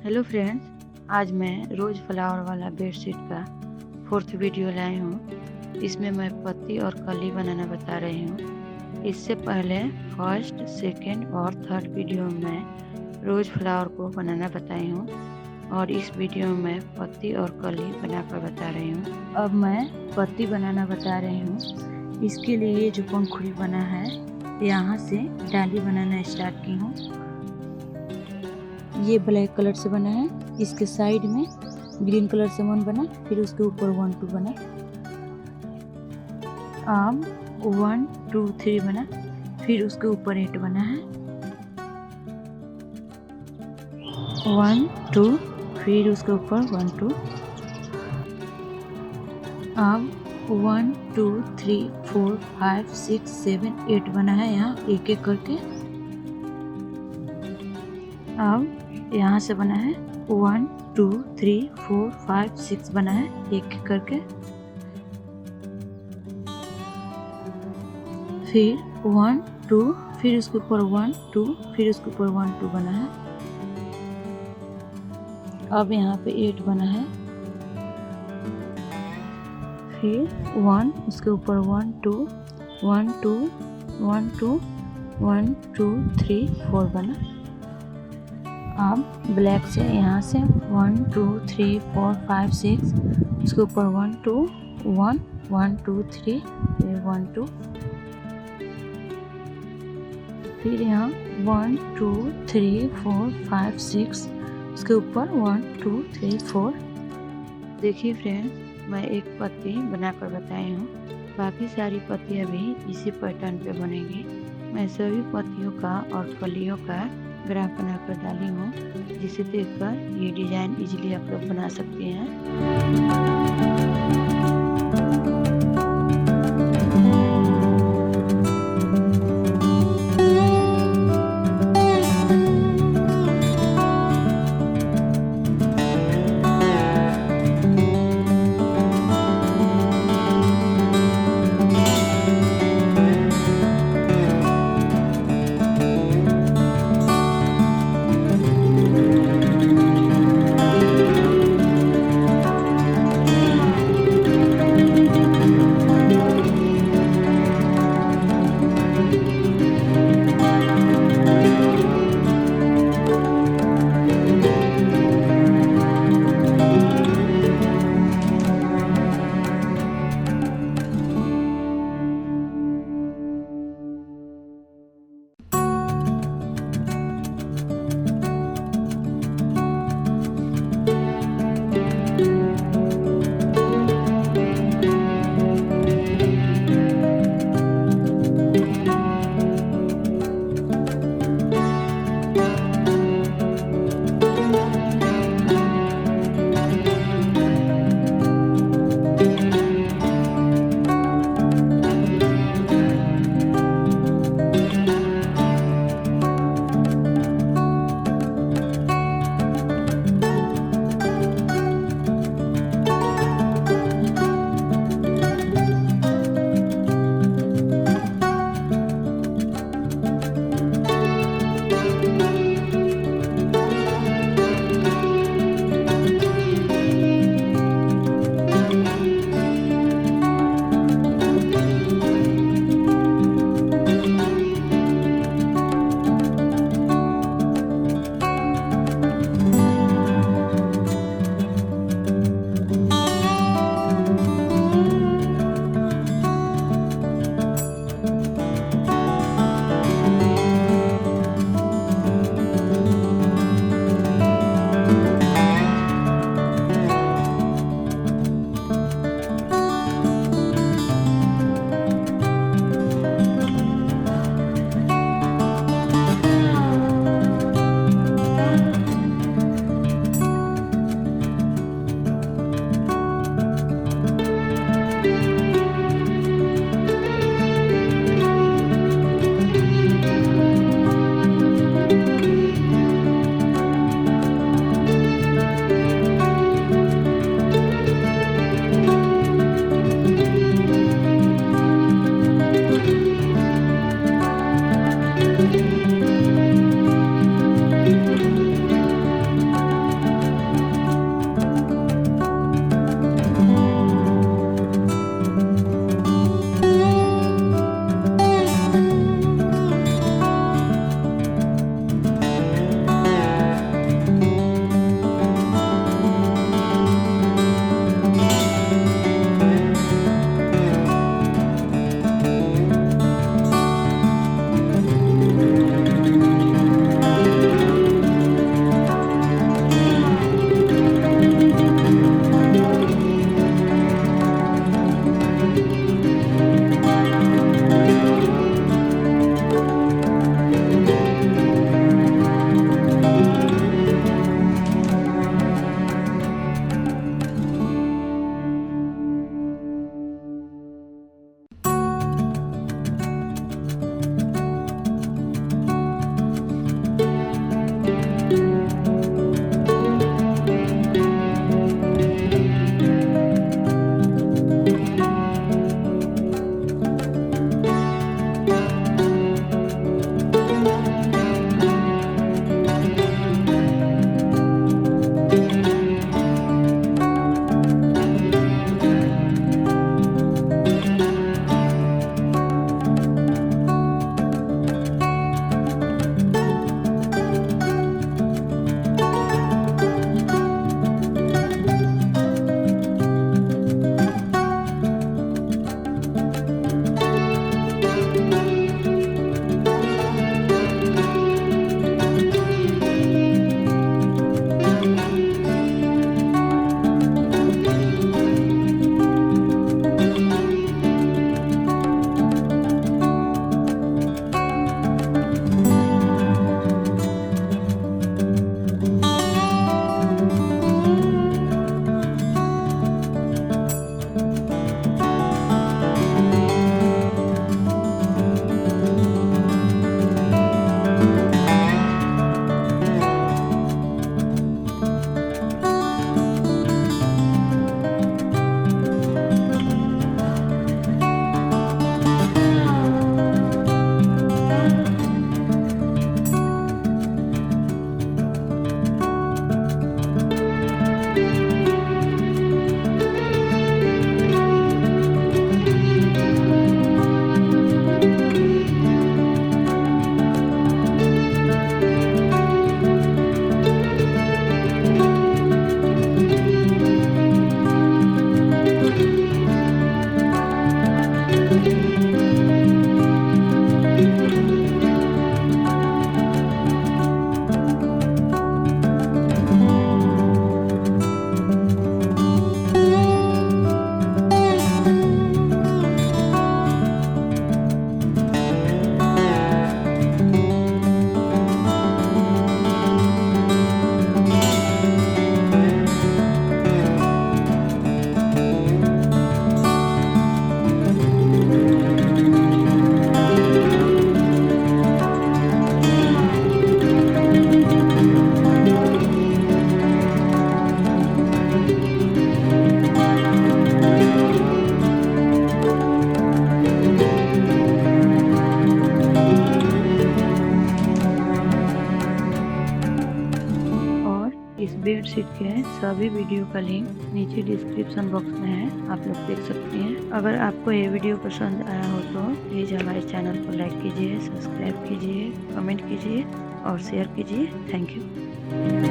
Hello friends, आज मैं rose flower वाला बेडशीट का 4th वीडियो लाई हूँ। इसमें मैं पत्ती और कली बनाना बता रही हूँ। इससे पहले फर्स्ट, सेकंड और थर्ड वीडियो में रोज़ फ्लावर को बनाना बताई हूँ और इस वीडियो में पत्ती और कली बनाकर बता रही हूँ। अब मैं पत्ती बनाना बता रही हूँ। इसके लिए जो पंखुड़ी बना है, यहाँ से डाली बनाना स्टार्ट की हूँ। ये ब्लैक कलर से बना है, इसके साइड में ग्रीन कलर से 1 बना, फिर उसके ऊपर 1 2 बना। अब 1 2 3 बना, फिर उसके ऊपर 8 बना है। 1 2, फिर उसके ऊपर 1 2। अब 1 2 3 4 5 6 7 8 बना है, यहाँ एक एक करके। अब यहाँ से बना है 1 2 3 4 5 6 बना है, एक एक करके। फिर 1 2, फिर उसके ऊपर 1 2, फिर उसके ऊपर 1 2 बना है। अब यहाँ पे 8 बना है, फिर 1, उसके ऊपर 1 2 1 2 1 2 1 2 3 4 बना। अब ब्लैक से यहाँ से 1 2 3 4 5 6, उसके ऊपर 1 2 1 1 2 3 फिर 1 2, फिर यहाँ 1 2 3 4 5 6, उसके ऊपर 1 2 3 4। देखिए फ्रेंड्स, मैं एक पत्ती बनाकर बताई हूँ। बाकी सारी पत्तियाँ भी इसी पैटर्न पे बनेगी। मैं सभी पत्तियों का और कलियों का ग्राफ बनाकर डाली हूँ, जिसे देखकर ये डिज़ाइन इजीली आप लोग बना सकते हैं। इस बेडशीट के सभी वीडियो का लिंक नीचे डिस्क्रिप्शन बॉक्स में है, आप लोग देख सकती हैं। अगर आपको ये वीडियो पसंद आया हो तो प्लीज़ हमारे चैनल को लाइक कीजिए, सब्सक्राइब कीजिए, कमेंट कीजिए और शेयर कीजिए। Thank you.